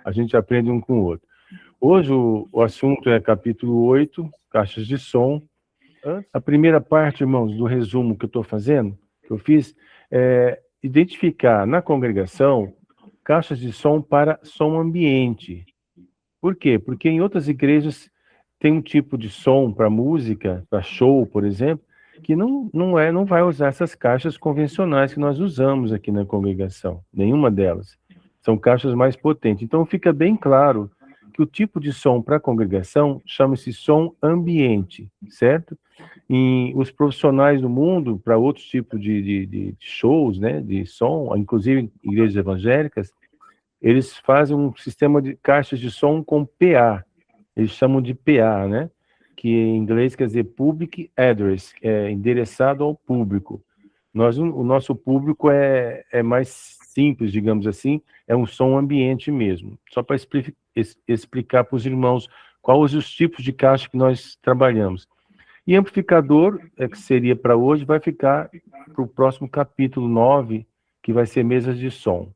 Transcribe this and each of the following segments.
A gente aprende um com o outro. Hoje o assunto é capítulo 8, caixas de som. A primeira parte, irmãos, do resumo que eu estou fazendo, que eu fiz, é identificar na congregação caixas de som para som ambiente. Por quê? Porque em outras igrejas tem um tipo de som para música, para show, por exemplo, que não vai usar essas caixas convencionais que nós usamos aqui na congregação, nenhuma delas. São caixas mais potentes. Então fica bem claro que o tipo de som para a congregação chama-se som ambiente, certo? E os profissionais do mundo, para outros tipos de shows, né, de som, inclusive em igrejas evangélicas, eles fazem um sistema de caixas de som com PA, eles chamam de PA, né? Que em inglês quer dizer Public Address, é endereçado ao público. O nosso público é mais simples, digamos assim, é um som ambiente mesmo. Só para explicar para os irmãos quais os tipos de caixa que nós trabalhamos. E amplificador, que seria para hoje, vai ficar para o próximo capítulo 9, que vai ser mesas de som.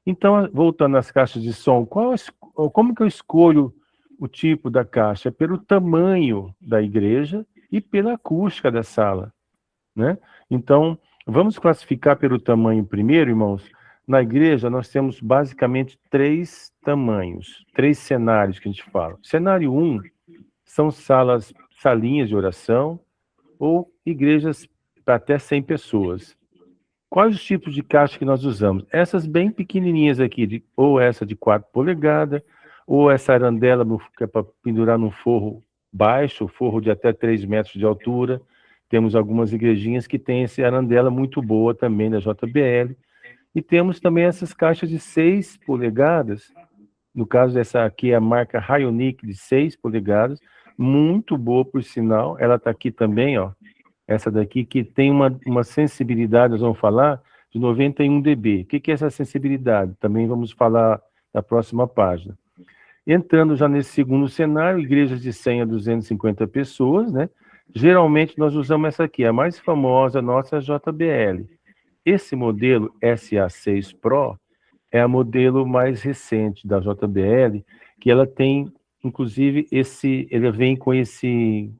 Então, voltando às caixas de som, como que eu escolho o tipo da caixa? É pelo tamanho da igreja e pela acústica da sala, né? Então, vamos classificar pelo tamanho primeiro, irmãos. Na igreja, nós temos basicamente 3 tamanhos, 3 cenários que a gente fala. Cenário 1 são salinhas de oração ou igrejas para até 100 pessoas. Quais os tipos de caixa que nós usamos? Essas bem pequenininhas aqui, ou essa de 4 polegadas, ou essa arandela que é para pendurar num forro baixo, forro de até 3 metros de altura. Temos algumas igrejinhas que têm essa arandela muito boa também, da JBL. E temos também essas caixas de 6 polegadas, no caso dessa aqui é a marca Hyonic de 6 polegadas, muito boa por sinal, ela está aqui também, ó. Essa daqui que tem uma sensibilidade, nós vamos falar, de 91 dB. O que é essa sensibilidade? Também vamos falar na próxima página. Entrando já nesse segundo cenário, igrejas de 100 a 250 pessoas, né? Geralmente nós usamos essa aqui, a mais famosa nossa é a JBL. Esse modelo SA6 Pro é a modelo mais recente da JBL, que ela tem, inclusive, ele vem com esse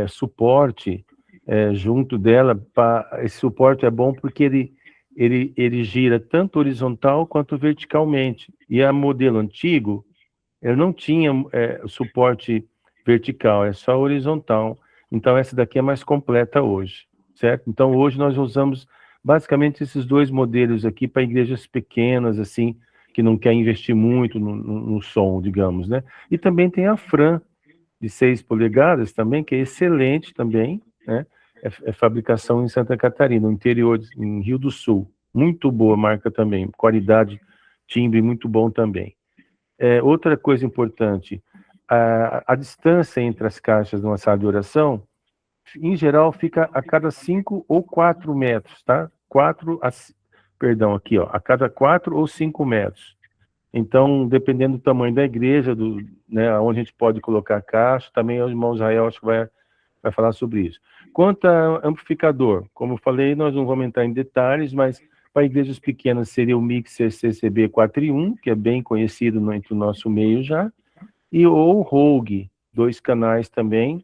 suporte junto dela. Esse suporte é bom porque ele gira tanto horizontal quanto verticalmente. E a modelo antigo, ele não tinha suporte vertical, é só horizontal. Então, essa daqui é mais completa hoje, certo? Então, hoje nós usamos basicamente esses 2 modelos aqui para igrejas pequenas, assim, que não quer investir muito no som, digamos, né? E também tem a Fran, de 6 polegadas também, que é excelente também, né? É fabricação em Santa Catarina, no interior, em Rio do Sul. Muito boa marca também, qualidade, timbre muito bom também. Outra coisa importante, a distância entre as caixas numa sala de oração, em geral, fica a cada 5 ou 4 metros, tá? A cada 4 ou 5 metros. Então, dependendo do tamanho da igreja, né, onde a gente pode colocar a caixa, também o irmão Israel acho que vai falar sobre isso. Quanto a amplificador, como eu falei, nós não vamos entrar em detalhes, mas para igrejas pequenas seria o Mixer CCB 4 em 1, que é bem conhecido entre o nosso meio já, ou Rogue, 2 canais também,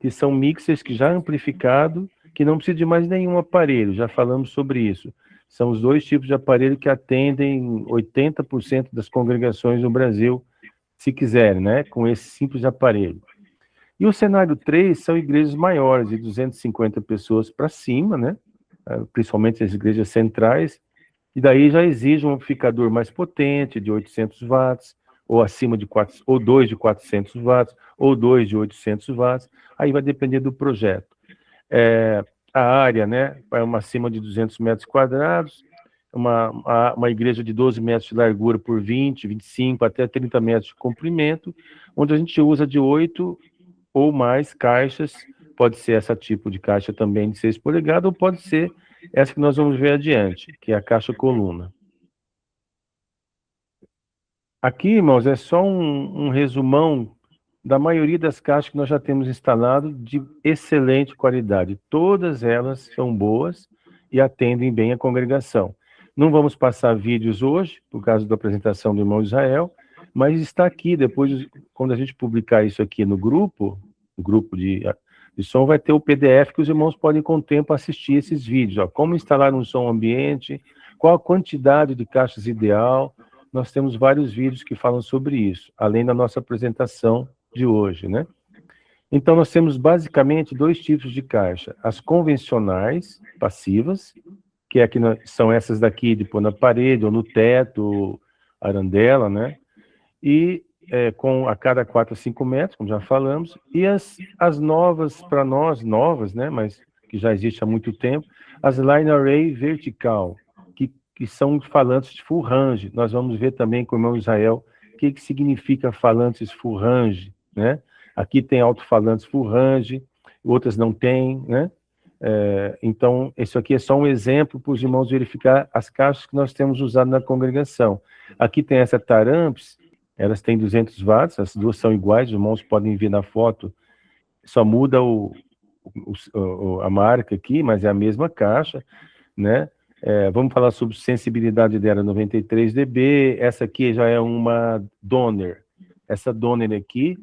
que são mixers que já amplificado, que não precisa de mais nenhum aparelho, já falamos sobre isso. São os 2 tipos de aparelho que atendem 80% das congregações no Brasil, se quiserem, né, com esse simples aparelho. E o cenário 3 são igrejas maiores, de 250 pessoas para cima, né, principalmente as igrejas centrais, e daí já exige um amplificador mais potente, de 800 watts, ou acima de 2 de 400 watts, ou 2 de 800 watts, aí vai depender do projeto. A área, né, é acima de 200 metros quadrados, uma igreja de 12 metros de largura por 20, 25, até 30 metros de comprimento, onde a gente usa de 8 ou mais caixas, pode ser esse tipo de caixa também de 6 polegadas, ou pode ser essa que nós vamos ver adiante, que é a caixa coluna. Aqui, irmãos, é só um resumão da maioria das caixas que nós já temos instalado de excelente qualidade. Todas elas são boas e atendem bem a congregação. Não vamos passar vídeos hoje, por causa da apresentação do irmão Israel, mas está aqui, depois, quando a gente publicar isso aqui no grupo de som, vai ter o PDF que os irmãos podem, com o tempo, assistir esses vídeos. Ó, como instalar um som ambiente, qual a quantidade de caixas ideal. Nós temos vários vídeos que falam sobre isso, além da nossa apresentação de hoje, né? Então, nós temos basicamente dois tipos de caixa. As convencionais, passivas, que é são essas daqui de pôr na parede ou no teto, arandela, né? E com a cada 4 a 5 metros, como já falamos, e as novas, para nós, novas, né? Mas que já existe há muito tempo, as line array vertical, que são falantes de full range. Nós vamos ver também com o irmão Israel o que significa falantes full range, né? Aqui tem alto-falantes full range, outras não tem, né? Então, isso aqui é só um exemplo para os irmãos verificar as caixas que nós temos usado na congregação. Aqui tem essa Taramps, elas têm 200 watts, as duas são iguais, os irmãos podem ver na foto, só muda a marca aqui, mas é a mesma caixa, né? Vamos falar sobre sensibilidade dela, 93 dB, essa aqui já é uma Donner. Essa Donner aqui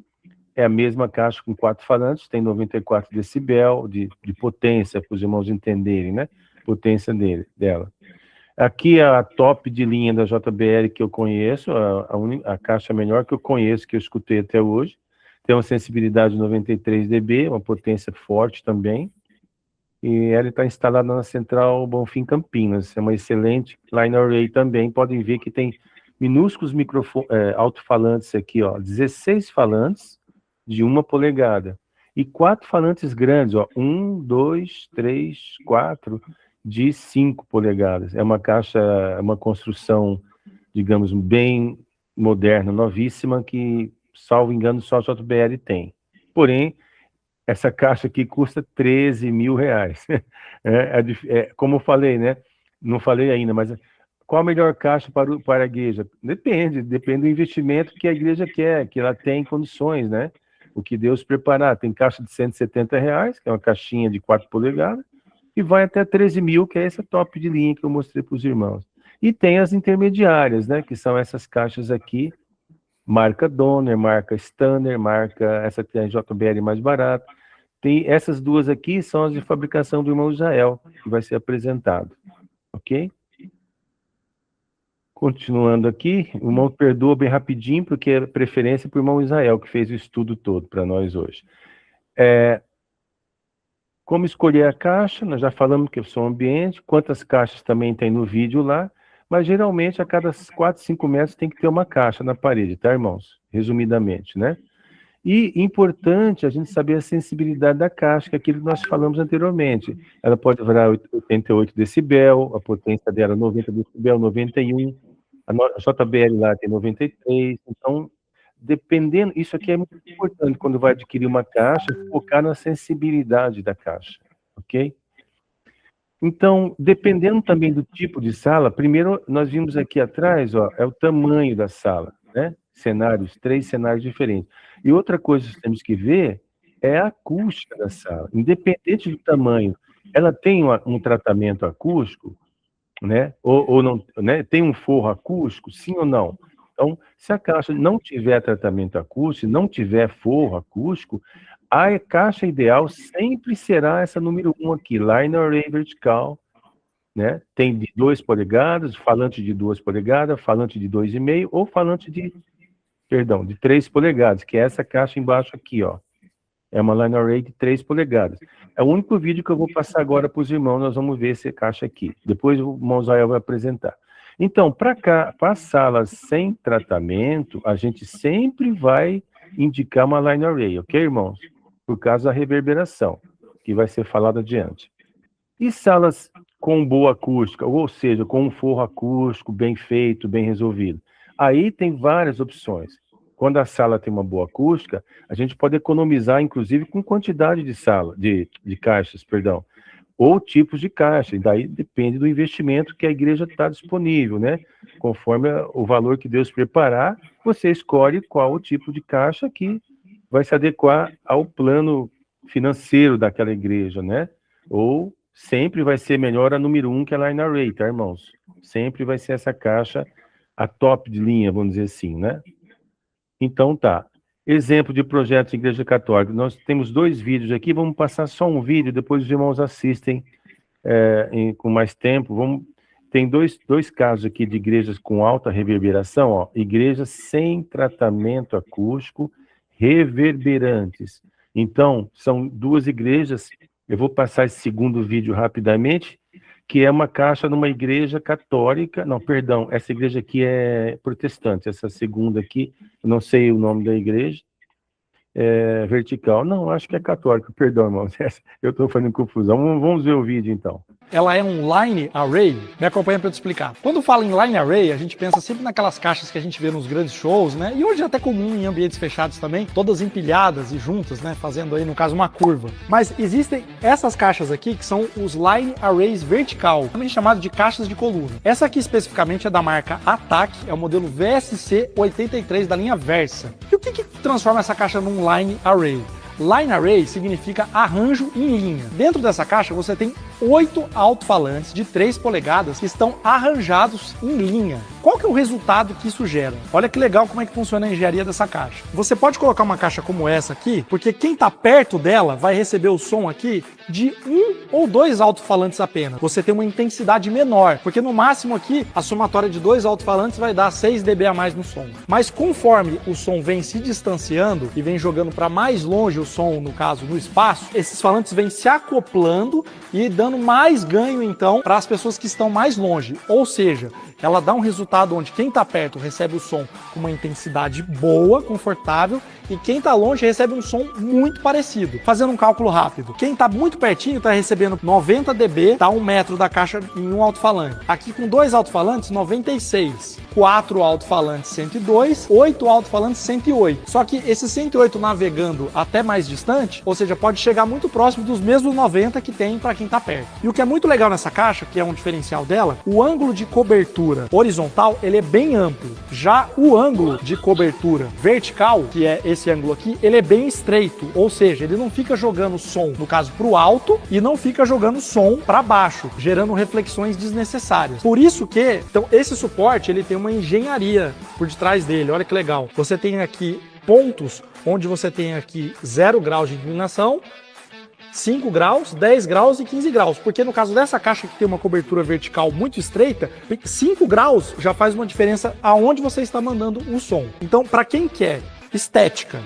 é a mesma caixa com 4 falantes, tem 94 decibel de potência, para os irmãos entenderem, né? Potência dela. Aqui é a top de linha da JBL que eu conheço, a caixa menor que eu conheço, que eu escutei até hoje. Tem uma sensibilidade de 93 dB, uma potência forte também. E ela está instalada na Central Bonfim Campinas. É uma excelente line array também. Podem ver que tem minúsculos alto-falantes aqui, ó, 16 falantes de 1 polegada. E 4 falantes grandes, ó, 1, 2, 3, 4, de 5 polegadas. É uma caixa, uma construção, digamos, bem moderna, novíssima, que, salvo engano, só a JBL tem. Porém, essa caixa aqui custa 13 mil reais. Como eu falei, né? Não falei ainda, mas qual a melhor caixa para a igreja? Depende do investimento que a igreja quer, que ela tem condições, né? O que Deus preparar. Tem caixa de 170 reais, que é uma caixinha de 4 polegadas, e vai até 13 mil, que é essa top de linha que eu mostrei para os irmãos. E tem as intermediárias, né? Que são essas caixas aqui, marca Donner, marca Stanner, marca essa tem a JBL mais barata. Tem essas duas aqui, são as de fabricação do irmão Israel, que vai ser apresentado. Ok? Continuando aqui, o irmão perdoa bem rapidinho, porque é preferência para o irmão Israel, que fez o estudo todo para nós hoje. Como escolher a caixa, nós já falamos que é som ambiente, quantas caixas também tem no vídeo lá, mas geralmente a cada 4, 5 metros tem que ter uma caixa na parede, tá, irmãos? Resumidamente, né? E importante a gente saber a sensibilidade da caixa, que é aquilo que nós falamos anteriormente. Ela pode variar 88 decibel, a potência dela 90 decibel, 91, a JBL lá tem 93, então, dependendo, isso aqui é muito importante quando vai adquirir uma caixa, focar na sensibilidade da caixa, ok? Então, dependendo também do tipo de sala, primeiro nós vimos aqui atrás, ó, é o tamanho da sala, né? Cenários, 3 cenários diferentes. E outra coisa que temos que ver é a acústica da sala. Independente do tamanho, ela tem um tratamento acústico, né? Ou não, né? Tem um forro acústico, sim ou não? Então, se a caixa não tiver tratamento acústico, não tiver forro acústico, a caixa ideal sempre será essa número 1 aqui, line array vertical, né? Tem de 2 polegadas, falante de 2 polegadas, falante de 2,5 ou falante de 3 polegadas, que é essa caixa embaixo aqui, ó. É uma line array de 3 polegadas. É o único vídeo que eu vou passar agora para os irmãos, nós vamos ver essa caixa aqui. Depois o irmão Israel vai apresentar. Então, para salas sem tratamento, a gente sempre vai indicar uma line array, ok, irmãos? Por causa da reverberação, que vai ser falado adiante. E salas com boa acústica, ou seja, com um forro acústico bem feito, bem resolvido. Aí tem várias opções. Quando a sala tem uma boa acústica, a gente pode economizar, inclusive, com quantidade de caixas, perdão, ou tipos de caixa, e daí depende do investimento que a igreja está disponível, né? Conforme o valor que Deus preparar, você escolhe qual o tipo de caixa que vai se adequar ao plano financeiro daquela igreja, né? Ou sempre vai ser melhor a número 1 que a line array, tá, irmãos? Sempre vai ser essa caixa a top de linha, vamos dizer assim, né? Então tá. Exemplo de projeto de igreja católica. Nós temos 2 vídeos aqui, vamos passar só um vídeo, depois os irmãos assistem com mais tempo. Tem dois casos aqui de igrejas com alta reverberação, ó, igrejas sem tratamento acústico, reverberantes. Então, são 2 igrejas, eu vou passar esse segundo vídeo rapidamente, que é uma caixa numa igreja católica, não, perdão, essa igreja aqui é protestante, essa segunda aqui, eu não sei o nome da igreja, vertical, não, acho que é católica, perdão, irmãos, eu estou fazendo confusão, vamos ver o vídeo então. Ela é um line array, me acompanha para eu te explicar. Quando fala em line array, a gente pensa sempre naquelas caixas que a gente vê nos grandes shows, né? E hoje é até comum em ambientes fechados também, todas empilhadas e juntas, né? Fazendo aí, no caso, uma curva. Mas existem essas caixas aqui que são os line arrays vertical, também chamado de caixas de coluna. Essa aqui especificamente é da marca Attack, é o modelo VSC 83 da linha Versa. E o que transforma essa caixa num line array? Line array significa arranjo em linha. Dentro dessa caixa você tem 8 alto-falantes de 3 polegadas que estão arranjados em linha. Qual que é o resultado que isso gera? Olha que legal como é que funciona a engenharia dessa caixa. Você pode colocar uma caixa como essa aqui, porque quem está perto dela vai receber o som aqui de 1 ou 2 alto-falantes apenas. Você tem uma intensidade menor, porque no máximo aqui a somatória de 2 alto-falantes vai dar 6 dB a mais no som. Mas conforme o som vem se distanciando e vem jogando para mais longe o som, no caso, no espaço, esses falantes vêm se acoplando e dando mais ganho, então, para as pessoas que estão mais longe. Ou seja, ela dá um resultado onde quem está perto recebe o som com uma intensidade boa, confortável, e quem está longe recebe um som muito parecido. Fazendo um cálculo rápido, quem está muito pertinho está recebendo 90 dB, tá 1 metro da caixa em um alto-falante. Aqui com 2 alto-falantes, 96. 4 alto-falantes, 102. 8 alto-falantes, 108. Só que esses 108 navegando até mais distante, ou seja, pode chegar muito próximo dos mesmos 90 que tem para quem está perto. E o que é muito legal nessa caixa, que é um diferencial dela, o ângulo de cobertura horizontal, ele é bem amplo. Já o ângulo de cobertura vertical, que é esse ângulo aqui, ele é bem estreito, ou seja, ele não fica jogando som, no caso, para o alto e não fica jogando som para baixo, gerando reflexões desnecessárias. Por isso que, então, esse suporte, ele tem uma engenharia por detrás dele. Olha que legal. Você tem aqui pontos onde você tem aqui 0 graus de inclinação, 5 graus, 10 graus e 15 graus. Porque no caso dessa caixa que tem uma cobertura vertical muito estreita, 5 graus já faz uma diferença aonde você está mandando o som. Então, para quem quer estética,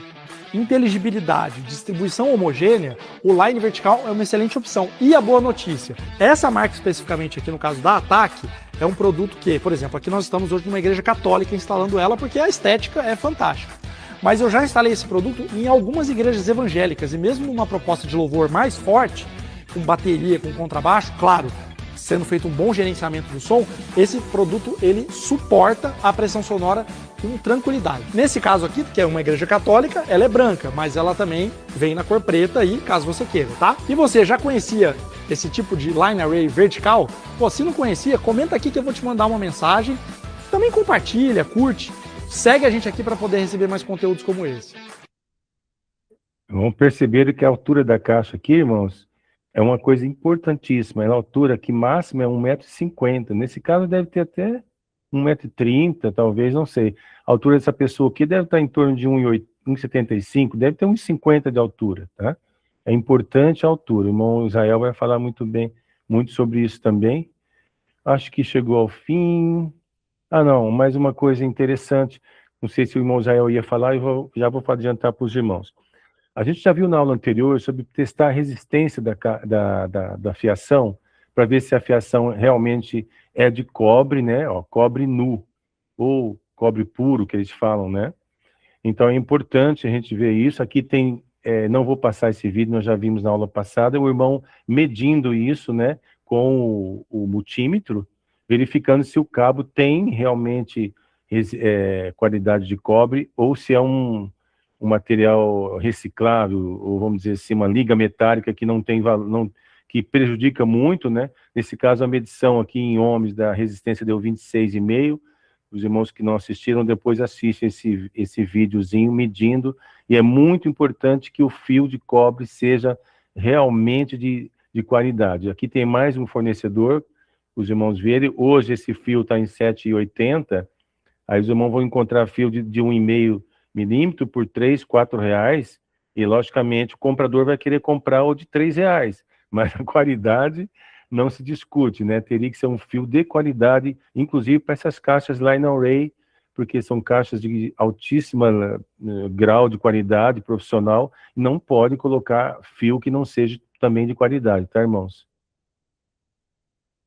inteligibilidade, distribuição homogênea, o line vertical é uma excelente opção. E a boa notícia, essa marca especificamente aqui no caso da Attack, é um produto que, por exemplo, aqui nós estamos hoje numa igreja católica instalando ela porque a estética é fantástica. Mas eu já instalei esse produto em algumas igrejas evangélicas e mesmo numa proposta de louvor mais forte, com bateria, com contrabaixo, claro, sendo feito um bom gerenciamento do som, esse produto ele suporta a pressão sonora com tranquilidade. Nesse caso aqui, que é uma igreja católica, ela é branca, mas ela também vem na cor preta aí, caso você queira, tá? E você já conhecia esse tipo de line array vertical? Pô, se não conhecia, comenta aqui que eu vou te mandar uma mensagem. Também compartilha, curte. Segue a gente aqui para poder receber mais conteúdos como esse. Vamos perceber que a altura da caixa aqui, irmãos, é uma coisa importantíssima. A altura aqui máxima é 1,50 m. Nesse caso deve ter até 1,30 m, talvez, não sei. A altura dessa pessoa aqui deve estar em torno de 1,75 m, deve ter 1,50 m de altura, tá? É importante a altura. O irmão Israel vai falar muito sobre isso também. Acho que chegou ao fim. Ah, não, mais uma coisa interessante. Não sei se o irmão Israel ia falar, já vou adiantar para os irmãos. A gente já viu na aula anterior sobre testar a resistência da fiação, para ver se a fiação realmente é de cobre, né? Ó, cobre nu, ou cobre puro, que eles falam, né? Então é importante a gente ver isso. Aqui tem, não vou passar esse vídeo, nós já vimos na aula passada, o irmão medindo isso, né? Com o multímetro, verificando se o cabo tem realmente qualidade de cobre, ou se é um material reciclável, ou vamos dizer assim, uma liga metálica que não tem valor, que prejudica muito, né? Nesse caso, a medição aqui em ohms da resistência deu 26,5. Os irmãos que não assistiram, depois assistem esse videozinho medindo, e é muito importante que o fio de cobre seja realmente de qualidade. Aqui tem mais um fornecedor, os irmãos verem, hoje esse fio está em 7,80, aí os irmãos vão encontrar fio de 1,5 milímetro por 3, 4 reais, e logicamente o comprador vai querer comprar o de 3 reais, mas a qualidade não se discute, né? Teria que ser um fio de qualidade, inclusive para essas caixas Line Array, porque são caixas de altíssima grau de qualidade profissional, não pode colocar fio que não seja também de qualidade, tá, irmãos?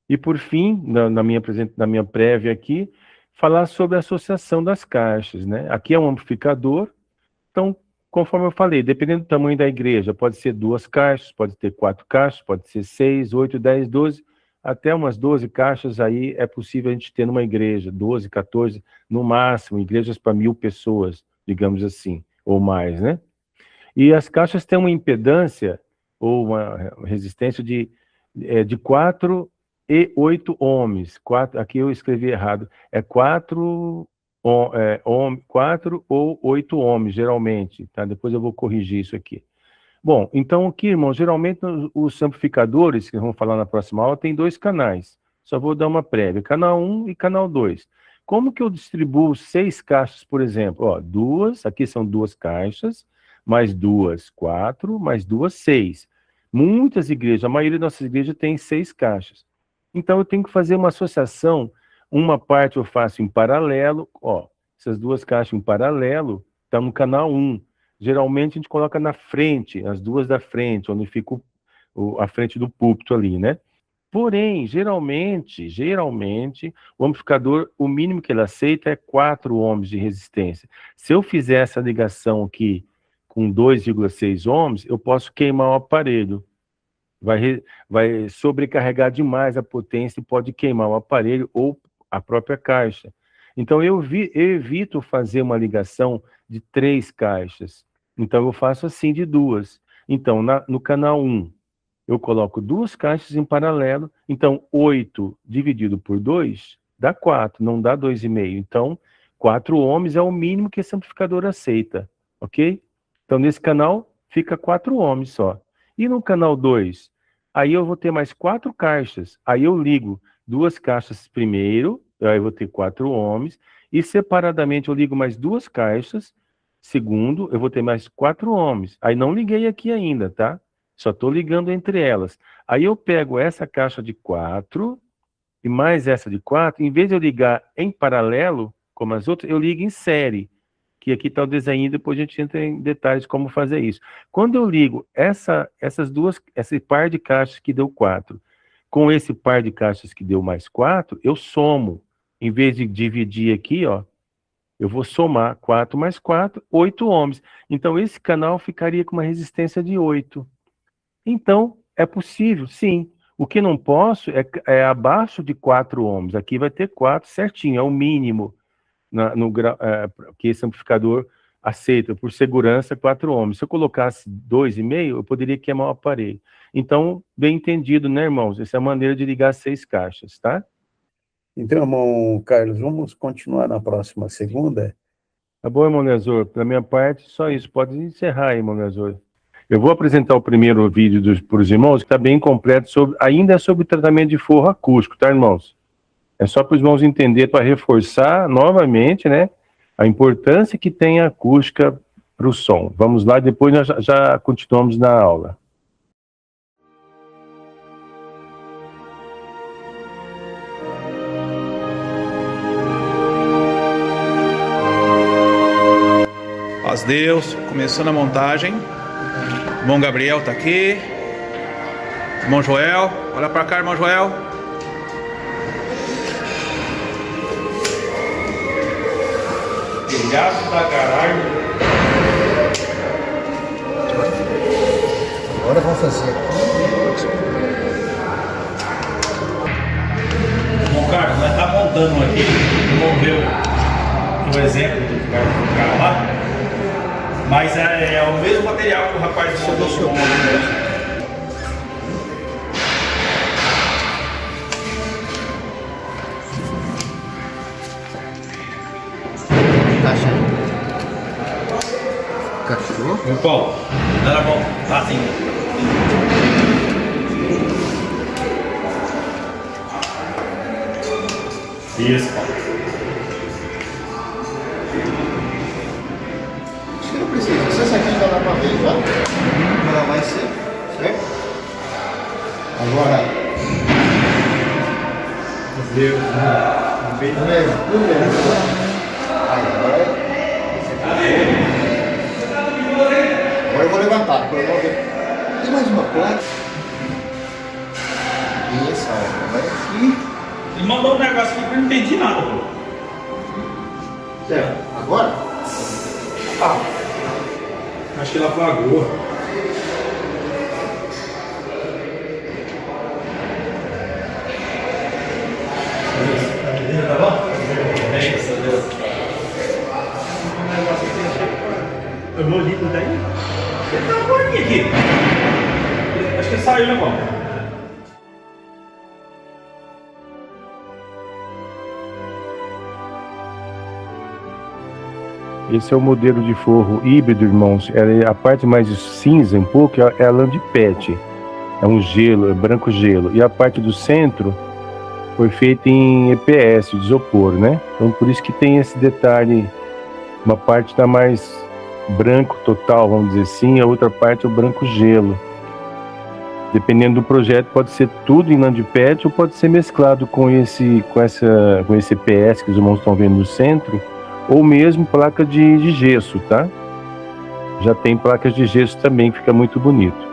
E por fim, na minha prévia aqui, falar sobre a associação das caixas, né? Aqui é um amplificador, então, conforme eu falei, dependendo do tamanho da igreja, pode ser 2 caixas, pode ter 4 caixas, pode ser 6, 8, 10, 12, até umas 12 caixas aí é possível a gente ter numa igreja, 12, 14, no máximo, igrejas para 1.000 pessoas, digamos assim, ou mais, né? E as caixas têm uma impedância, ou uma resistência de 4 e 8 ohms. Aqui eu escrevi errado. É 4 ou 8 ohms, geralmente. Tá? Depois eu vou corrigir isso aqui. Bom, então aqui, irmão, geralmente os amplificadores, que vamos falar na próxima aula, tem 2 canais. Só vou dar uma prévia. Canal 1 e canal 2. Como que eu distribuo 6 caixas, por exemplo? Ó, aqui são 2 caixas, mais 2, 4, mais 2, 6. Muitas igrejas, a maioria das nossas igrejas tem 6 caixas. Então, eu tenho que fazer uma associação. Uma parte eu faço em paralelo, ó, essas 2 caixas em paralelo, estão no canal 1. Geralmente, a gente coloca na frente, as 2 da frente, onde fica a frente do púlpito ali, né? Porém, geralmente, o amplificador, o mínimo que ele aceita é 4 ohms de resistência. Se eu fizer essa ligação aqui com 2,6 ohms, eu posso queimar o aparelho. Vai sobrecarregar demais a potência e pode queimar o aparelho ou a própria caixa. Então, eu evito fazer uma ligação de 3 caixas. Então, eu faço assim de 2. Então, no canal 1, eu coloco 2 caixas em paralelo. Então, 8 dividido por 2 dá 4, não dá 2,5. Então, 4 ohms é o mínimo que esse amplificador aceita, ok? Então, nesse canal, fica 4 ohms só. E no canal 2, aí eu vou ter mais 4 caixas. Aí eu ligo 2 caixas primeiro, aí eu vou ter 4 ohms, e separadamente eu ligo mais 2 caixas, segundo, eu vou ter mais 4 ohms. Aí não liguei aqui ainda, tá? Só estou ligando entre elas. Aí eu pego essa caixa de 4 e mais essa de 4, em vez de eu ligar em paralelo, como as outras, eu ligo em série, que aqui está o desenho, depois a gente entra em detalhes de como fazer isso. Quando eu ligo esse par de caixas que deu 4, com esse par de caixas que deu mais 4, eu somo. Em vez de dividir aqui, ó, eu vou somar 4 mais 4, 8 ohms. Então, esse canal ficaria com uma resistência de 8. Então, é possível, sim. O que não posso é abaixo de 4 ohms. Aqui vai ter 4 certinho, é o mínimo que esse amplificador aceita, por segurança, 4 ohms. Se eu colocasse 2,5, eu poderia queimar o aparelho. Então, bem entendido, né, irmãos? Essa é a maneira de ligar 6 caixas, tá? Então, irmão Carlos, vamos continuar na próxima segunda? Tá bom, irmão Nezor? Pela minha parte, só isso. Pode encerrar aí, irmão Nezor. Eu vou apresentar o primeiro vídeo para os irmãos, que está bem completo, ainda sobre tratamento de forro acústico, tá, irmãos? É só para os irmãos entenderem, para reforçar novamente, né, a importância que tem a acústica para o som. Vamos lá, depois nós já continuamos na aula. Paz Deus, começando a montagem. Irmão Gabriel tá aqui. Irmão Joel, olha para cá, irmão Joel. Telhaço da garagem. Agora vamos fazer. Bom, Carlos, nós tá montando aqui. Vamos ver o exemplo do cara lá. Mas é o mesmo material que o rapaz montou. Cachorro? Meu Paulo, não era bom. Tá assim. Isso, Paulo. ó. Ela vai ser, certo? Agora. Deus, tudo bem. Agora eu vou levantar. Tem mais uma placa. Isso, ó. Vai aqui. Ele mandou um negócio aqui que eu não entendi nada, pô. Certo. Agora? Ah. Acho que ele apagou. Tá bom? Graças a Deus. O molito daí? Ele tá morninho aqui. Acho que ele saiu, né, irmão? Esse é o modelo de forro híbrido, irmãos. A parte mais cinza, um pouco, é a lã de PET. É um gelo, é branco gelo. E a parte do centro foi feita em EPS, de isopor, né? Então, por isso que tem esse detalhe. Uma parte está mais branco total, vamos dizer assim, a outra parte é o branco gelo. Dependendo do projeto, pode ser tudo em lã de PET ou pode ser mesclado com esse EPS que os irmãos estão vendo no centro, ou mesmo placa de gesso, tá? Já tem placas de gesso também, que fica muito bonito.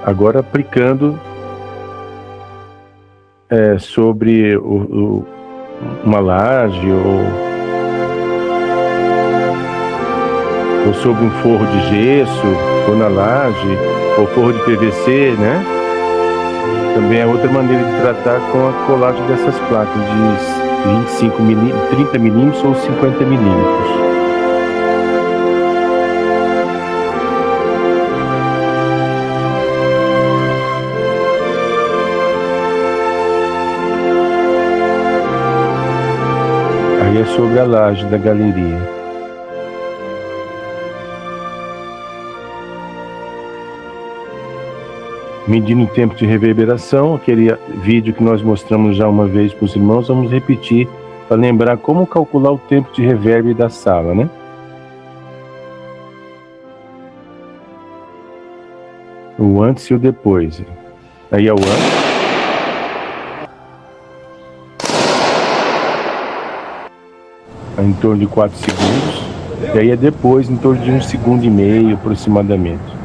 Agora aplicando sobre uma laje ou sobre um forro de gesso, ou na laje, ou forro de PVC, né? Também é outra maneira de tratar com a colagem dessas placas de 25 milímetros, 30 milímetros ou 50 milímetros. Aí é sobre a laje da galeria. Medindo o tempo de reverberação, aquele vídeo que nós mostramos já uma vez para os irmãos, vamos repetir para lembrar como calcular o tempo de reverb da sala, né? O antes e o depois. Aí é o antes. Em torno de 4 segundos. E aí é depois, em torno de 1,5 segundos aproximadamente.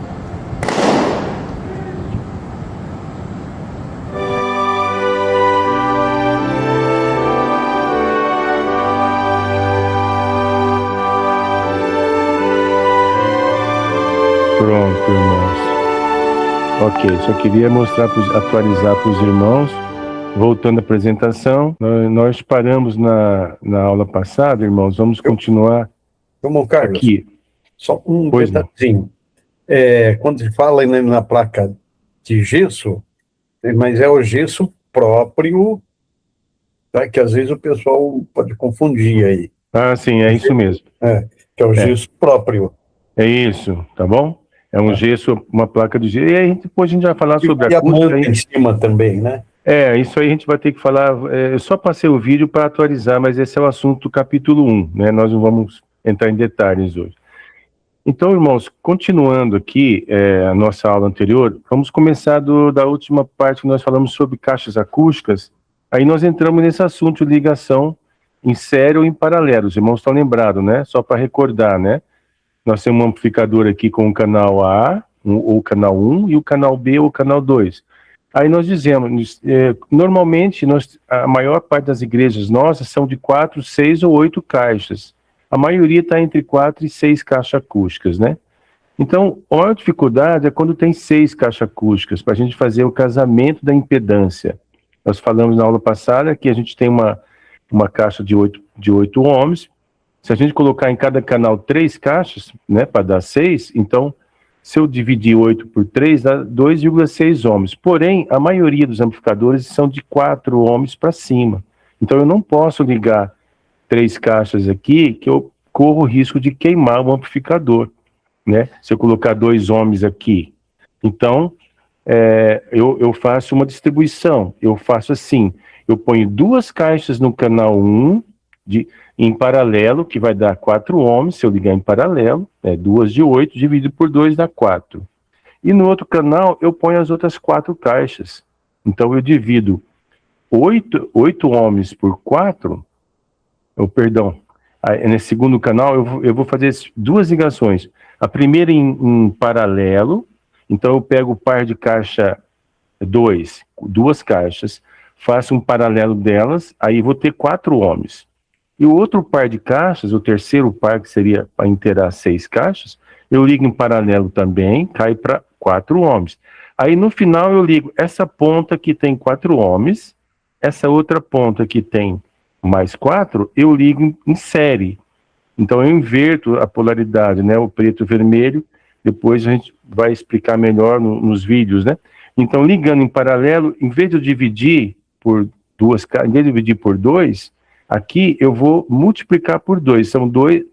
Pronto, irmãos. Ok, só queria atualizar para os irmãos. Voltando à apresentação, nós paramos na aula passada, irmãos. Vamos continuar Irmão Carlos, aqui. Só um Pois detalhezinho. Quando se fala na placa de gesso, mas é o gesso próprio, tá? Que às vezes o pessoal pode confundir aí. Ah, sim, é isso mesmo. Que é o gesso próprio. É isso, tá bom? É um gesso, uma placa de gesso. E aí depois a gente vai falar sobre a acústica. manta em cima também, né? Isso aí a gente vai ter que falar. Eu só passei o vídeo para atualizar, mas esse é o assunto do capítulo 1, né? Nós não vamos entrar em detalhes hoje. Então, irmãos, continuando aqui a nossa aula anterior, vamos começar da última parte que nós falamos sobre caixas acústicas. Aí nós entramos nesse assunto de ligação em série ou em paralelo. Os irmãos estão lembrados, né? Só para recordar, né? Nós temos um amplificador aqui com o canal A, ou o canal 1, e o canal B ou o canal 2. Aí nós dizemos, normalmente a maior parte das igrejas nossas são de 4, 6 ou 8 caixas. A maioria está entre 4 e 6 caixas acústicas, né? Então, a maior dificuldade é quando tem 6 caixas acústicas, para a gente fazer o casamento da impedância. Nós falamos na aula passada que a gente tem uma caixa de 8 ohms. Se a gente colocar em cada canal 3 caixas, né, para dar 6, então, se eu dividir 8 por 3, dá 2,6 ohms. Porém, a maioria dos amplificadores são de 4 ohms para cima. Então, eu não posso ligar 3 caixas aqui, que eu corro o risco de queimar o amplificador, né? Se eu colocar 2 ohms aqui. Então, eu faço uma distribuição. Eu faço assim, eu ponho 2 caixas no canal 1 em paralelo, que vai dar 4 ohms, se eu ligar em paralelo, 2 de 8, dividido por 2 dá 4. E no outro canal, eu ponho as outras 4 caixas. Então, eu divido 8 ohms por 4, nesse segundo canal, eu vou fazer 2 ligações. A primeira em paralelo, então eu pego o par de caixa 2, 2 caixas, faço um paralelo delas, aí vou ter 4 ohms. E o outro par de caixas, o terceiro par, que seria para inteirar 6 caixas, eu ligo em paralelo também, cai para 4 ohms. Aí no final eu ligo essa ponta que tem 4 ohms, essa outra ponta que tem mais 4, eu ligo em série. Então eu inverto a polaridade, né? O preto e o vermelho, depois a gente vai explicar melhor nos vídeos, né? Então ligando em paralelo, em vez de eu dividir por 2, em vez de dividir por 2, aqui eu vou multiplicar por 2, são 2,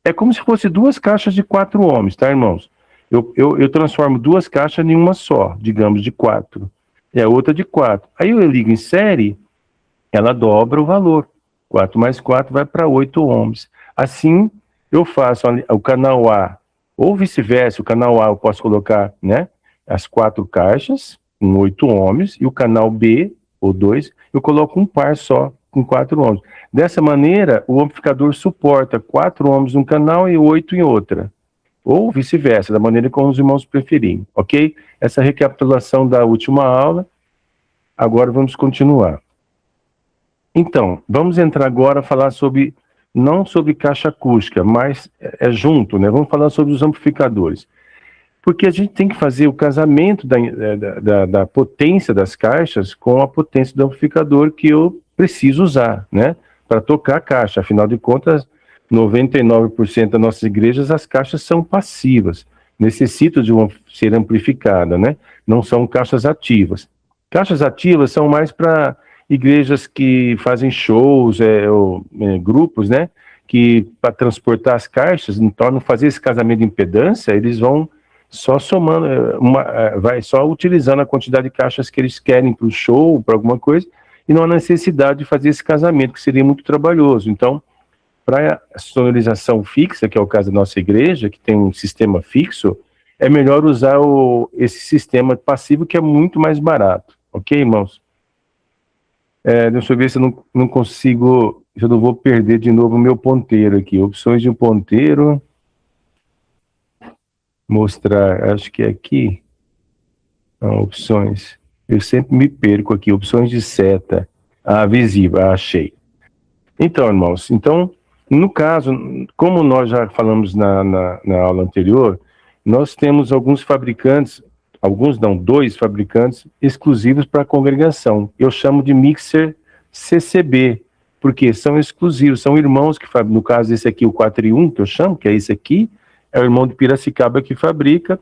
é como se fosse 2 caixas de 4 ohms, tá, irmãos? Eu transformo 2 caixas em uma só, digamos, de 4. E a outra de 4. Aí eu ligo em série, ela dobra o valor. 4 mais 4 vai para 8 ohms. Assim, eu faço o canal A, ou vice-versa, o canal A eu posso colocar, né, as 4 caixas, com 8 ohms, e o canal B, ou 2, eu coloco um par só, com 4 ohms. Dessa maneira, o amplificador suporta 4 ohms em um canal e 8 em outra. Ou vice-versa, da maneira como os irmãos preferirem, ok? Essa recapitulação da última aula. Agora vamos continuar. Então, vamos entrar agora a falar sobre, não sobre caixa acústica, mas junto, né? Vamos falar sobre os amplificadores. Porque a gente tem que fazer o casamento da potência das caixas com a potência do amplificador que eu preciso usar, né? Para tocar a caixa. Afinal de contas, 99% das nossas igrejas, as caixas são passivas, necessitam de ser amplificada, né? Não são caixas ativas. Caixas ativas são mais para igrejas que fazem shows, grupos, né? Que para transportar as caixas, então não fazer esse casamento de impedância, eles vão só somando, vai só utilizando a quantidade de caixas que eles querem para o show, para alguma coisa, e não há necessidade de fazer esse casamento, que seria muito trabalhoso. Então, para a sonorização fixa, que é o caso da nossa igreja, que tem um sistema fixo, é melhor usar esse sistema passivo, que é muito mais barato. Ok, irmãos? Deixa eu ver se eu não consigo, se eu não vou perder de novo o meu ponteiro aqui. Opções de um ponteiro. Mostrar, acho que é aqui. Não, opções. Eu sempre me perco aqui. Opções de seta. Visível, achei. Então, irmãos, no caso, como nós já falamos na aula anterior, nós temos alguns fabricantes, dois fabricantes exclusivos para a congregação. Eu chamo de mixer CCB, porque são exclusivos, são irmãos que fabricam. No caso, esse aqui, o 4 em 1, que eu chamo, que é esse aqui, é o irmão de Piracicaba que fabrica.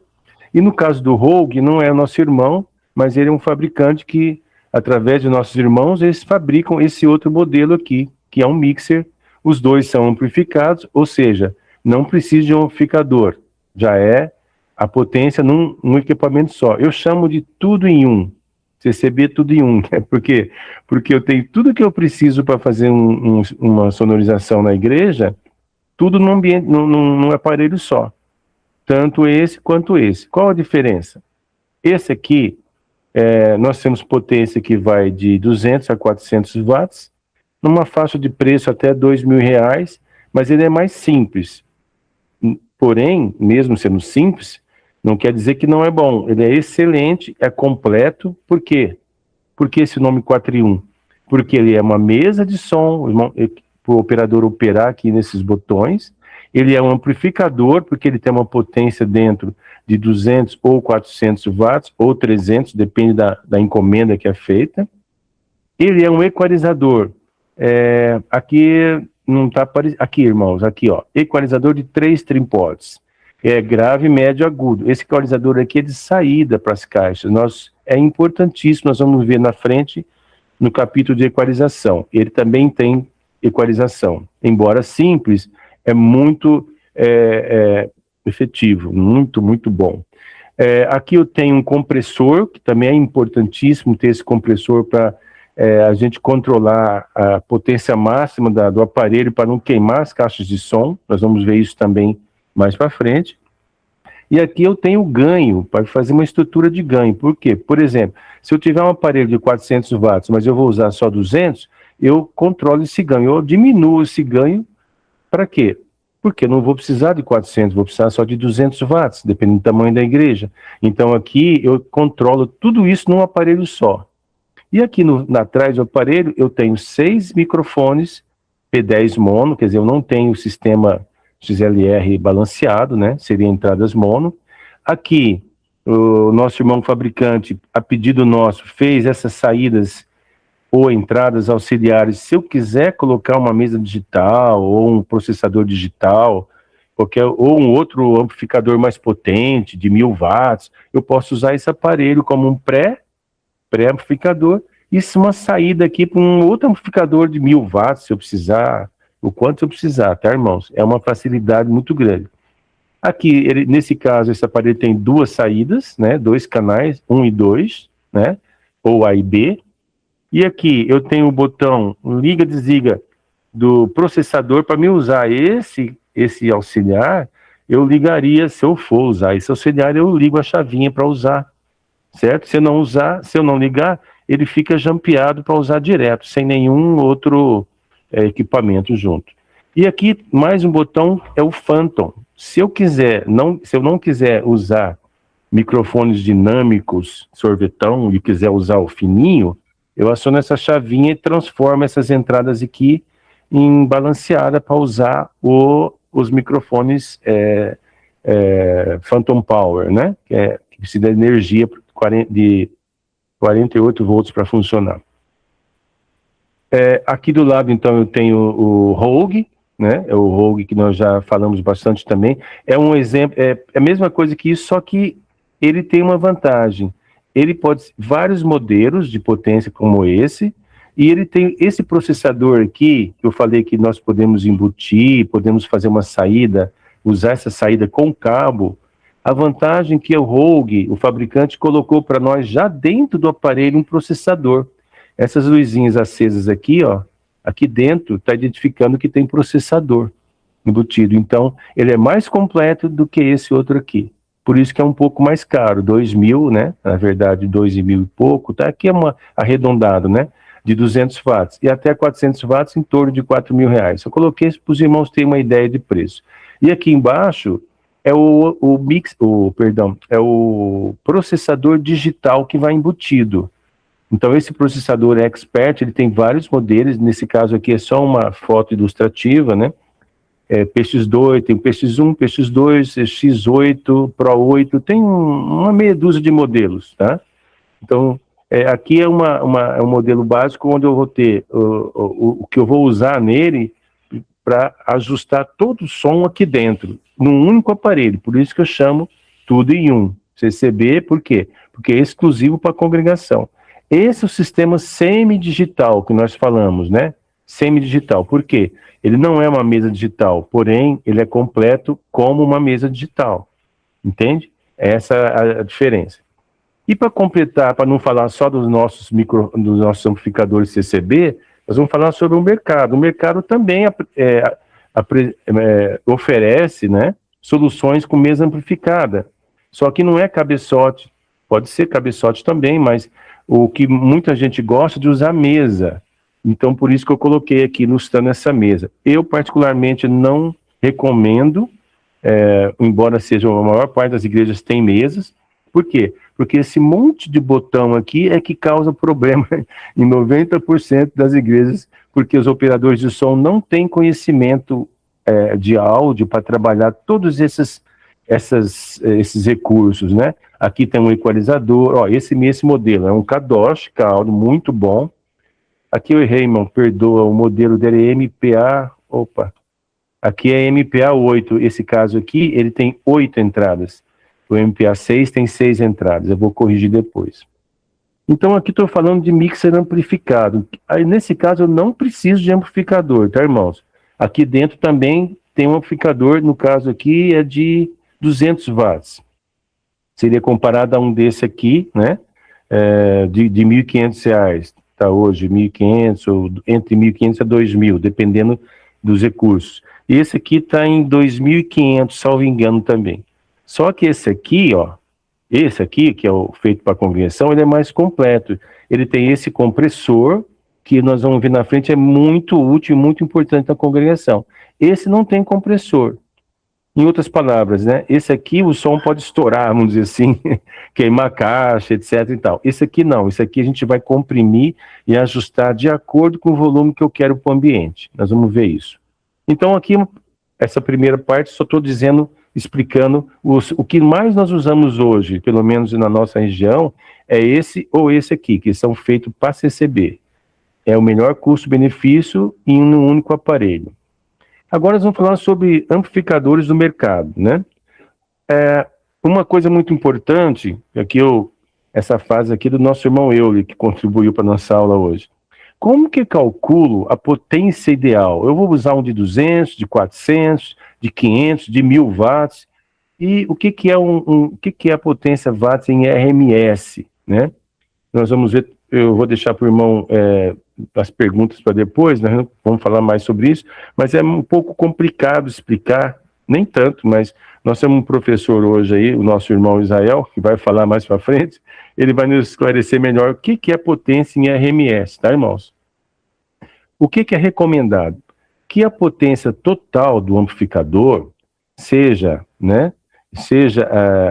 E no caso do Rogue, não é nosso irmão, mas ele é um fabricante que, através de nossos irmãos, eles fabricam esse outro modelo aqui, que é um mixer. Os dois são amplificados, ou seja, não precisa de um amplificador. Já é a potência num equipamento só. Eu chamo de tudo em um. CCB tudo em um. Porque eu tenho tudo que eu preciso para fazer uma sonorização na igreja, tudo num ambiente, num aparelho só. Tanto esse quanto esse. Qual a diferença? Esse aqui, nós temos potência que vai de 200 a 400 watts, numa faixa de preço até R$2.000, mas ele é mais simples. Porém, mesmo sendo simples, não quer dizer que não é bom. Ele é excelente, é completo. Por quê? Por que esse nome 4 em 1? Porque ele é uma mesa de som, para o operador operar aqui nesses botões. Ele é um amplificador, porque ele tem uma potência dentro de 200 ou 400 watts, ou 300, depende da encomenda que é feita. Ele é um equalizador. Aqui não está aparecendo. Aqui, irmãos, aqui, ó. Equalizador de 3 trimpodes. Grave, médio, agudo. Esse equalizador aqui é de saída para as caixas. É importantíssimo, nós vamos ver na frente, no capítulo de equalização. Ele também tem equalização. Embora simples, é muito efetivo, muito, muito bom. Aqui eu tenho um compressor, que também é importantíssimo ter esse compressor para a gente controlar a potência máxima do aparelho para não queimar as caixas de som. Nós vamos ver isso também mais para frente. E aqui eu tenho ganho, para fazer uma estrutura de ganho. Por quê? Por exemplo, se eu tiver um aparelho de 400 watts, mas eu vou usar só 200, eu controlo esse ganho, eu diminuo esse ganho. Para quê? Porque eu não vou precisar de 400, vou precisar só de 200 watts, dependendo do tamanho da igreja. Então aqui eu controlo tudo isso num aparelho só. E aqui atrás do aparelho eu tenho 6 microfones P10 mono, quer dizer, eu não tenho o sistema XLR balanceado, né? Seria entradas mono. Aqui, o nosso irmão fabricante, a pedido nosso, fez essas saídas ou entradas auxiliares. Se eu quiser colocar uma mesa digital ou um processador digital, ou um outro amplificador mais potente, de 1000 watts, eu posso usar esse aparelho como um pré-amplificador, e uma saída aqui para um outro amplificador de 1000 watts, se eu precisar, o quanto eu precisar, tá, irmãos? É uma facilidade muito grande. Aqui, nesse caso, esse aparelho tem 2 saídas, né, 2 canais, 1 e 2, né, ou A e B. E aqui eu tenho o botão liga, desliga do processador. Para me usar esse auxiliar, eu ligaria, se eu for usar esse auxiliar, eu ligo a chavinha para usar, certo? Se eu não ligar, ele fica jampeado para usar direto, sem nenhum outro equipamento junto. E aqui, mais um botão, é o Phantom. Se eu não quiser usar microfones dinâmicos, sorvetão, e quiser usar o fininho, eu aciono essa chavinha e transformo essas entradas aqui em balanceada para usar os microfones Phantom Power, né? Que precisa de energia de 48 volts para funcionar. Aqui do lado, então, eu tenho o Rogue, né? É o Rogue que nós já falamos bastante também. É um exemplo, é a mesma coisa que isso, só que ele tem uma vantagem. Ele pode vários modelos de potência como esse, e ele tem esse processador aqui, que eu falei que nós podemos embutir, podemos fazer uma saída, usar essa saída com cabo. A vantagem que o Rogue, o fabricante, colocou para nós já dentro do aparelho um processador. Essas luzinhas acesas aqui, ó, aqui dentro, está identificando que tem processador embutido. Então, ele é mais completo do que esse outro aqui. Por isso que é um pouco mais caro, 2.000, né? Na verdade, 2.000 e pouco, tá? Aqui é arredondado, né? De 200 watts. E até 400 watts em torno de R$4.000. Eu coloquei para os irmãos terem uma ideia de preço. E aqui embaixo é é o processador digital que vai embutido. Então, esse processador Expert, ele tem vários modelos. Nesse caso aqui é só uma foto ilustrativa, né? PX2, tem o PX1, PX2, X8, Pro 8, tem uma meia dúzia de modelos, tá? Então, aqui é um modelo básico onde eu vou ter o que eu vou usar nele para ajustar todo o som aqui dentro, num único aparelho. Por isso que eu chamo tudo em um. CCB, por quê? Porque é exclusivo para a congregação. Esse é o sistema semi-digital que nós falamos, né? Semi-digital. Por quê? Ele não é uma mesa digital, porém, ele é completo como uma mesa digital. Entende? Essa é a diferença. E para completar, para não falar só dos nossos amplificadores CCB, nós vamos falar sobre o mercado. O mercado também oferece, né, soluções com mesa amplificada. Só que não é cabeçote. Pode ser cabeçote também, mas o que muita gente gosta de usar mesa. Então, por isso que eu coloquei aqui ilustrando essa mesa. Eu, particularmente, não recomendo, embora seja a maior parte das igrejas tem mesas. Por quê? Porque esse monte de botão aqui é que causa problema em 90% das igrejas, porque os operadores de som não têm conhecimento de áudio para trabalhar todos esses recursos, né? Aqui tem um equalizador, ó, esse modelo é um Kadosh, áudio muito bom. Aqui eu errei, irmão, perdoa, o modelo dele é MPA, aqui é MPA 8, esse caso aqui, ele tem 8 entradas. O MPA 6 tem 6 entradas, eu vou corrigir depois. Então aqui estou falando de mixer amplificado. Aí nesse caso eu não preciso de amplificador, tá, irmãos? Aqui dentro também tem um amplificador, no caso aqui é de 200 watts. Seria comparado a um desse aqui, né, de R$1.500. está hoje 1.500, ou entre 1.500 a 2.000, dependendo dos recursos. E esse aqui está em 2.500, salvo engano também. Só que esse aqui, que é o feito para congregação, ele é mais completo. Ele tem esse compressor, que nós vamos ver na frente, é muito útil e muito importante na congregação. Esse não tem compressor. Em outras palavras, né? Esse aqui, o som pode estourar, vamos dizer assim, queimar a caixa, etc e tal. Esse aqui não, esse aqui a gente vai comprimir e ajustar de acordo com o volume que eu quero para o ambiente. Nós vamos ver isso. Então aqui, essa primeira parte, só estou dizendo, explicando o que mais nós usamos hoje, pelo menos na nossa região, é esse ou esse aqui, que são feitos para CCB. É o melhor custo-benefício em um único aparelho. Agora nós vamos falar sobre amplificadores do mercado, né? Uma coisa muito importante, aqui essa fase aqui do nosso irmão Euler, que contribuiu para a nossa aula hoje. Como que eu calculo a potência ideal? Eu vou usar um de 200, de 400, de 500, de 1.000 watts. E o que é a potência watts em RMS, né? Nós vamos ver, eu vou deixar para o irmão as perguntas para depois, né? Vamos falar mais sobre isso, mas é um pouco complicado explicar, nem tanto, mas nós temos um professor hoje aí, o nosso irmão Israel, que vai falar mais para frente, ele vai nos esclarecer melhor o que é potência em RMS, tá, irmãos? O que é recomendado? Que a potência total do amplificador seja, né,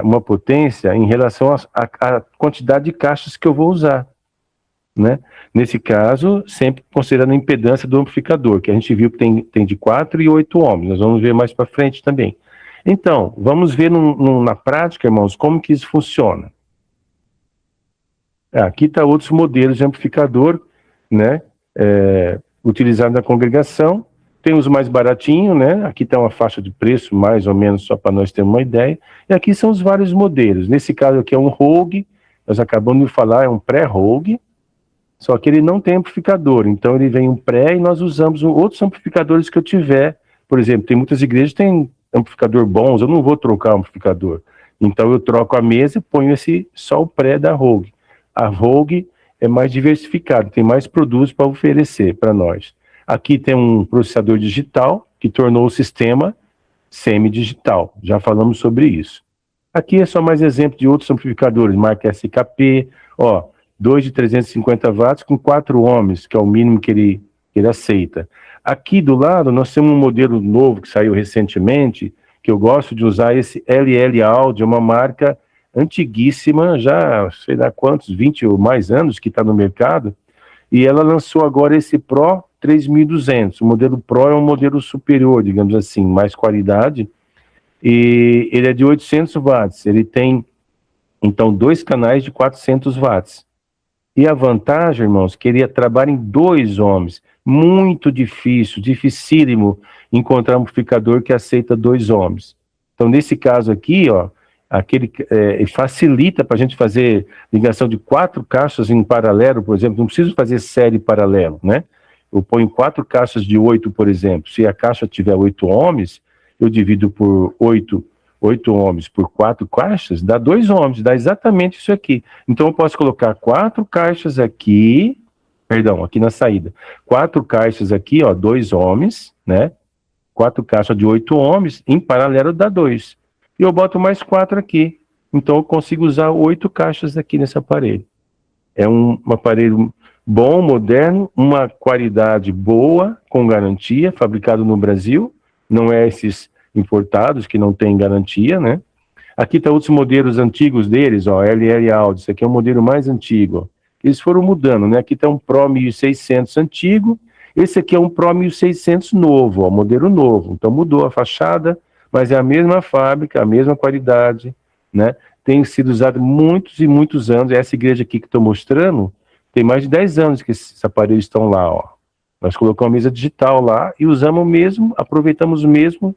uma potência em relação à quantidade de caixas que eu vou usar, né? Nesse caso, sempre considerando a impedância do amplificador, que a gente viu que tem de 4 e 8 ohms, nós vamos ver mais para frente também. Então, vamos ver na prática, irmãos, como que isso funciona. Aqui está outros modelos de amplificador, né, utilizado na congregação. Tem os mais baratinhos, né? Aqui está uma faixa de preço, mais ou menos, só para nós termos uma ideia. E aqui são os vários modelos. Nesse caso aqui é um Rogue, nós acabamos de falar, é um pré-Rogue, só que ele não tem amplificador. Então ele vem um pré e nós usamos outros amplificadores que eu tiver. Por exemplo, tem muitas igrejas que têm amplificador bons, eu não vou trocar o amplificador. Então eu troco a mesa e ponho só o pré da Rogue. A Rogue é mais diversificada, tem mais produtos para oferecer para nós. Aqui tem um processador digital que tornou o sistema semi-digital. Já falamos sobre isso. Aqui é só mais exemplo de outros amplificadores, marca SKP, 2 de 350 watts com 4 ohms, que é o mínimo que ele aceita. Aqui do lado nós temos um modelo novo que saiu recentemente, que eu gosto de usar, esse LL Audio, uma marca antiguíssima, já sei lá quantos, 20 ou mais anos que está no mercado, e ela lançou agora esse Pro 3200. O modelo Pro é um modelo superior, digamos assim, mais qualidade, e ele é de 800 watts, ele tem, então, 2 canais de 400 watts. E a vantagem, irmãos, que ele trabalha em 2 ohms, muito difícil, dificílimo encontrar um amplificador que aceita 2 ohms. Então, nesse caso aqui, facilita para a gente fazer ligação de 4 caixas em paralelo, por exemplo, não preciso fazer série paralelo, né? Eu ponho 4 caixas de 8, por exemplo. Se a caixa tiver 8 ohms, eu divido por 8 ohms por 4 caixas, dá 2 ohms, dá exatamente isso aqui. Então eu posso colocar 4 caixas aqui, aqui na saída. 4 caixas aqui, 2 ohms, né? 4 caixas de 8 ohms, em paralelo dá 2. E eu boto mais 4 aqui. Então eu consigo usar 8 caixas aqui nesse aparelho. É um aparelho bom, moderno, uma qualidade boa, com garantia, fabricado no Brasil, não é esses importados que não tem garantia, né? Aqui tá outros modelos antigos deles, LL Audio, esse aqui é o modelo mais antigo, Eles foram mudando, né? Aqui tá um Pro 1600 antigo, esse aqui é um Pro 1600 novo, modelo novo. Então mudou a fachada, mas é a mesma fábrica, a mesma qualidade, né? Tem sido usado muitos e muitos anos. Essa igreja aqui que estou mostrando, tem mais de 10 anos que esses aparelhos estão lá, Nós colocamos a mesa digital lá e usamos o mesmo, aproveitamos o mesmo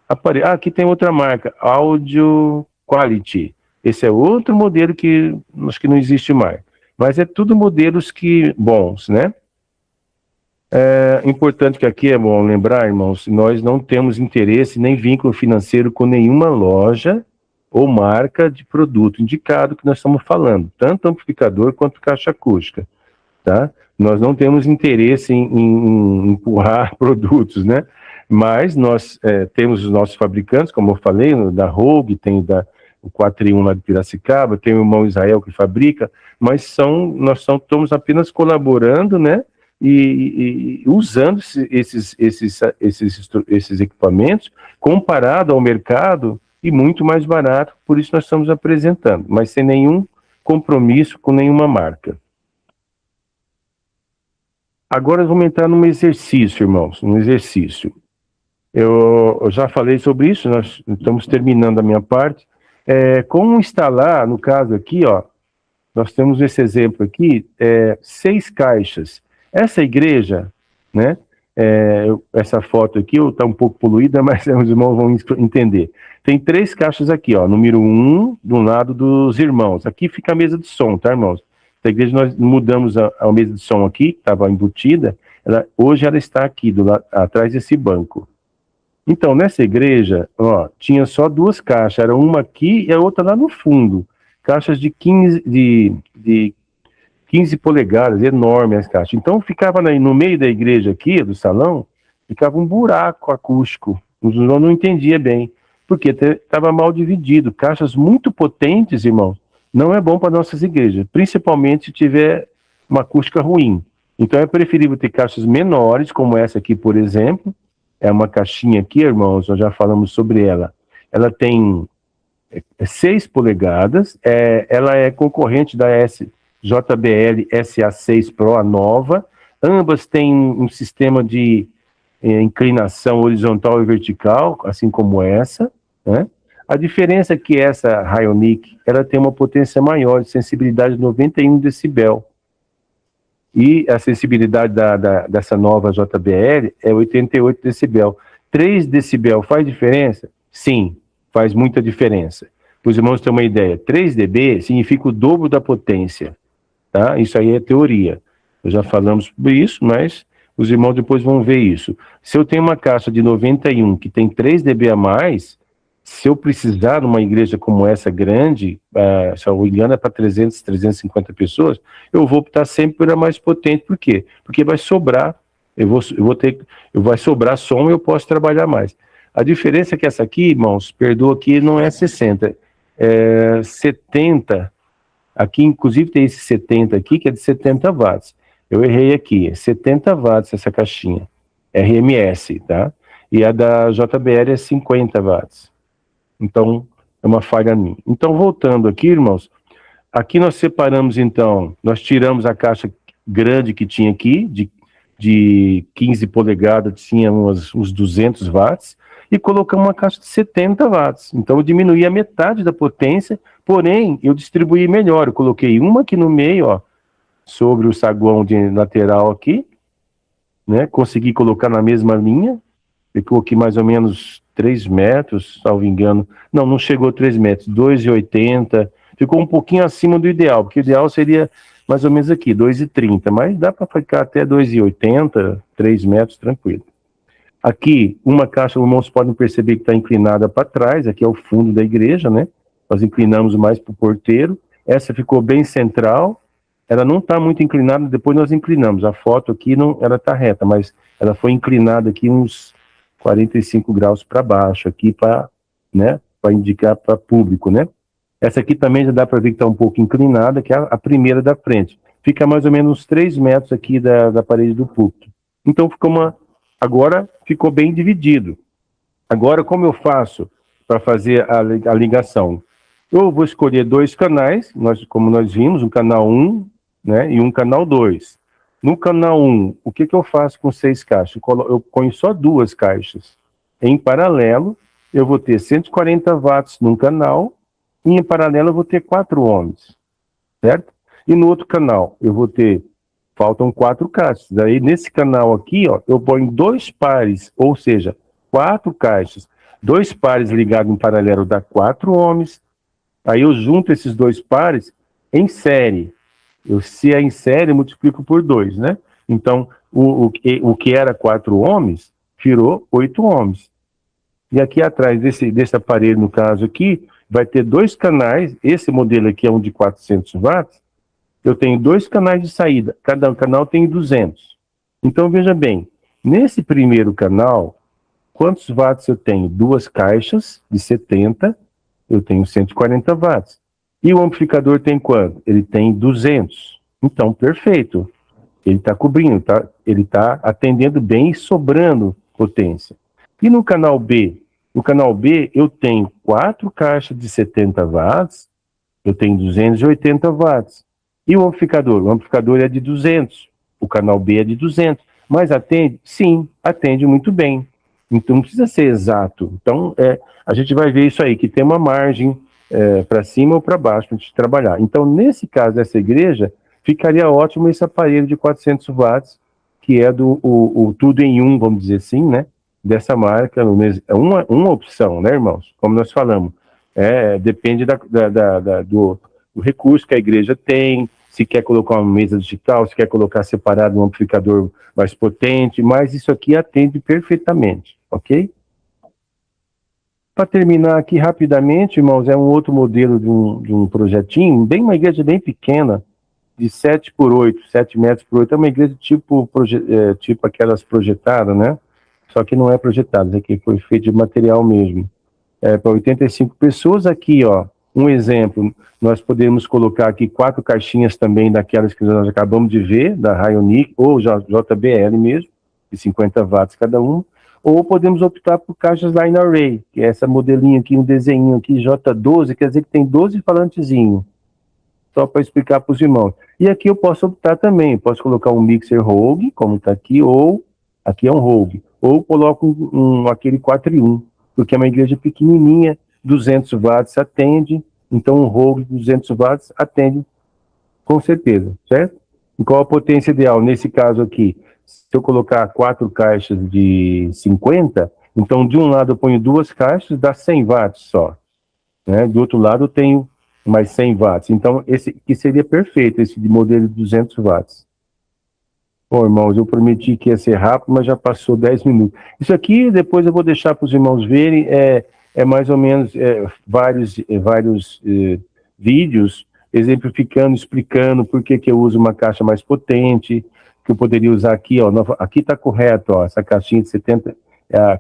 aparelho. Aqui tem outra marca, Audio Quality. Esse é outro modelo que acho que não existe mais. Mas é tudo modelos bons, né? É importante que aqui é bom lembrar, irmãos, nós não temos interesse nem vínculo financeiro com nenhuma loja ou marca de produto indicado que nós estamos falando, tanto amplificador quanto caixa acústica, tá? Nós não temos interesse em empurrar produtos, né? Mas nós temos os nossos fabricantes, como eu falei, da Rogue, tem o 4 em 1 lá de Piracicaba, tem o irmão Israel que fabrica, mas nós estamos apenas colaborando, né? E usando esses equipamentos comparado ao mercado e muito mais barato, por isso nós estamos apresentando, mas sem nenhum compromisso com nenhuma marca. Agora vamos entrar num exercício, irmãos, um exercício. Eu já falei sobre isso, nós estamos terminando a minha parte. Como instalar, no caso aqui, ó, nós temos esse exemplo aqui, 6 caixas. Essa igreja, né, essa foto aqui está um pouco poluída, mas os irmãos vão entender. Tem 3 caixas aqui, ó, número 1, do lado dos irmãos. Aqui fica a mesa de som, tá, irmãos? A igreja nós mudamos a mesa de som aqui, que estava embutida, hoje ela está aqui, atrás desse banco. Então, nessa igreja, ó, tinha só 2 caixas, era uma aqui e a outra lá no fundo. Caixas de 15 polegadas, enorme as caixas. Então, ficava no meio da igreja aqui, do salão, ficava um buraco acústico. Os irmãos não entendiam bem, porque estava mal dividido. Caixas muito potentes, irmãos, não é bom para nossas igrejas, principalmente se tiver uma acústica ruim. Então, é preferível ter caixas menores, como essa aqui, por exemplo. É uma caixinha aqui, irmãos, nós já falamos sobre ela. Ela tem 6 polegadas, ela é concorrente da JBL SA6 Pro, a nova. Ambas têm um sistema de inclinação horizontal e vertical, assim como essa, né? A diferença é que essa Hyonic, ela tem uma potência maior, de sensibilidade de 91 decibel. E a sensibilidade dessa nova JBL é 88 decibel. 3 decibel faz diferença? Sim, faz muita diferença. Para os irmãos terem uma ideia, 3 dB significa o dobro da potência. Tá? Isso aí é teoria. Nós já falamos sobre isso, mas os irmãos depois vão ver isso. Se eu tenho uma caixa de 91 que tem 3 dB a mais, se eu precisar numa igreja como essa grande, se eu não me engano é para 300, 350 pessoas, eu vou optar sempre pela mais potente. Por quê? Porque vai sobrar, vai sobrar som e eu posso trabalhar mais. A diferença é que essa aqui, irmãos, perdoa que não é 60, é 70. Aqui, inclusive, tem esse 70 aqui, que é de 70 watts. Eu errei aqui, é 70 watts essa caixinha, RMS, tá? E a da JBL é 50 watts. Então, é uma falha minha. Então, voltando aqui, irmãos, aqui nós separamos, então, nós tiramos a caixa grande que tinha aqui, de 15 polegadas, tinha uns 200 watts, e colocamos uma caixa de 70 watts. Então, eu diminuí a metade da potência, porém, eu distribuí melhor. Eu coloquei uma aqui no meio, ó, sobre o saguão de lateral aqui, né? Consegui colocar na mesma linha, ficou aqui mais ou menos 3 metros, salvo engano. Não chegou a 3 metros, 2,80. Ficou um pouquinho acima do ideal, porque o ideal seria mais ou menos aqui, 2,30. Mas dá para ficar até 2,80, 3 metros, tranquilo. Aqui, uma caixa, os irmãos podem perceber que está inclinada para trás. Aqui é o fundo da igreja, né? Nós inclinamos mais para o porteiro. Essa ficou bem central. Ela não está muito inclinada, depois nós inclinamos. A foto aqui, ela está reta, mas ela foi inclinada aqui uns 45 graus para baixo, aqui para, né, para indicar para público, né? Essa aqui também já dá para ver que está um pouco inclinada, que é a primeira da frente. Fica mais ou menos uns 3 metros aqui da parede do púlpito. Então agora ficou bem dividido. Agora, como eu faço para fazer a ligação? Eu vou escolher 2 canais, como nós vimos, um canal 1, né, e um canal 2. No canal 1, o que eu faço com 6 caixas? Eu ponho só 2 caixas. Em paralelo, eu vou ter 140 watts num canal, e em paralelo eu vou ter 4 ohms, certo? E no outro canal, faltam 4 caixas. Daí, nesse canal aqui, ó, eu ponho 2 pares, ou seja, 4 caixas. 2 pares ligados em paralelo dá 4 ohms. Aí eu junto esses 2 pares em série. Se é em série, eu multiplico por 2, né? Então, o que era 4 ohms, virou 8 ohms. E aqui atrás desse aparelho, no caso aqui, vai ter 2 canais. Esse modelo aqui é um de 400 watts. eu tenho 2 canais de saída, cada canal tem 200. Então, veja bem, nesse primeiro canal, quantos watts eu tenho? 2 caixas de 70, eu tenho 140 watts. E o amplificador tem quanto? Ele tem 200. Então, perfeito. Ele está cobrindo, ele está atendendo bem e sobrando potência. E no canal B? No canal B, eu tenho 4 caixas de 70 watts, eu tenho 280 watts. E o amplificador? O amplificador é de 200, o canal B é de 200. Mas atende? Sim, atende muito bem. Então, não precisa ser exato. Então, a gente vai ver isso aí, que tem uma margem para cima ou para baixo para a gente trabalhar. Então, nesse caso dessa igreja, ficaria ótimo esse aparelho de 400 watts, que é o tudo em um, vamos dizer assim, né? Dessa marca. É uma opção, né, irmãos? Como nós falamos. Depende do recurso que a igreja tem, se quer colocar uma mesa digital, se quer colocar separado um amplificador mais potente, mas isso aqui atende perfeitamente, ok? Para terminar aqui rapidamente, irmãos, é um outro modelo de um projetinho, uma igreja bem pequena, de 7 por 8, 7 metros por 8, é uma igreja tipo aquelas projetadas, né? Só que não é projetada, isso aqui foi feito de material mesmo. Para 85 pessoas aqui, ó, um exemplo, nós podemos colocar aqui 4 caixinhas também daquelas que nós acabamos de ver, da Hyonic, ou JBL mesmo, de 50 watts cada um, ou podemos optar por caixas Line Array, que é essa modelinha aqui, um desenho aqui, J12, quer dizer que tem 12 falantezinhos, só para explicar para os irmãos. E aqui eu posso optar também, posso colocar um mixer Rogue, como está aqui, ou aqui é um Rogue, ou coloco aquele 4 em 1, porque é uma igreja pequenininha, 200 watts atende, então um Rogue de 200 watts atende com certeza, certo? E qual a potência ideal? Nesse caso aqui, se eu colocar 4 caixas de 50, então de um lado eu ponho 2 caixas, dá 100 watts só, né? Do outro lado eu tenho mais 100 watts, então esse que seria perfeito, esse de modelo de 200 watts. Bom, irmãos, eu prometi que ia ser rápido, mas já passou 10 minutos. Isso aqui depois eu vou deixar para os irmãos verem, mais ou menos vários vídeos exemplificando, explicando por que eu uso uma caixa mais potente, que eu poderia usar aqui, ó, aqui está correto, ó, essa caixinha de 70,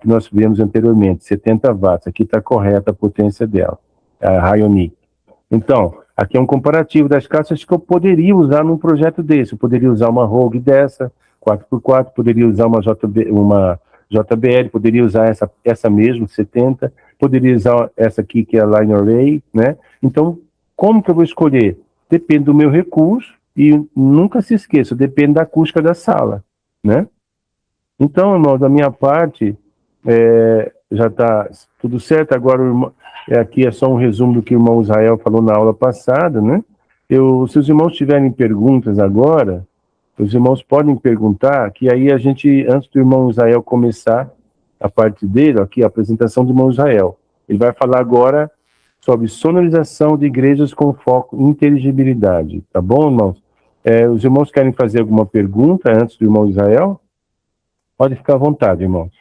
que nós vimos anteriormente, 70 watts, aqui está correta a potência dela, a Hyonic. Então, aqui é um comparativo das caixas que eu poderia usar num projeto desse. Eu poderia usar uma Rogue dessa, 4x4, poderia usar uma JBL, poderia usar essa mesmo, 70, poderia usar essa aqui, que é a Line Array, né? Então, como que eu vou escolher? Depende do meu recurso e nunca se esqueça, depende da acústica da sala, né? Então, irmão, da minha parte, já está tudo certo. Agora, aqui é só um resumo do que o irmão Israel falou na aula passada, né? Se os irmãos tiverem perguntas agora, os irmãos podem perguntar, que aí a gente, antes do irmão Israel começar a parte dele, aqui a apresentação do irmão Israel, ele vai falar agora sobre sonorização de igrejas com foco em inteligibilidade, tá bom, irmãos? Os irmãos querem fazer alguma pergunta antes do irmão Israel? Pode ficar à vontade, irmão.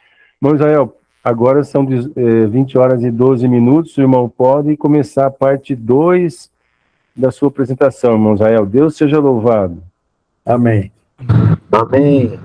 Irmão Israel, agora são 20 horas e 12 minutos, o irmão pode começar a parte 2 da sua apresentação, irmão Israel. Deus seja louvado. Amém. Amém.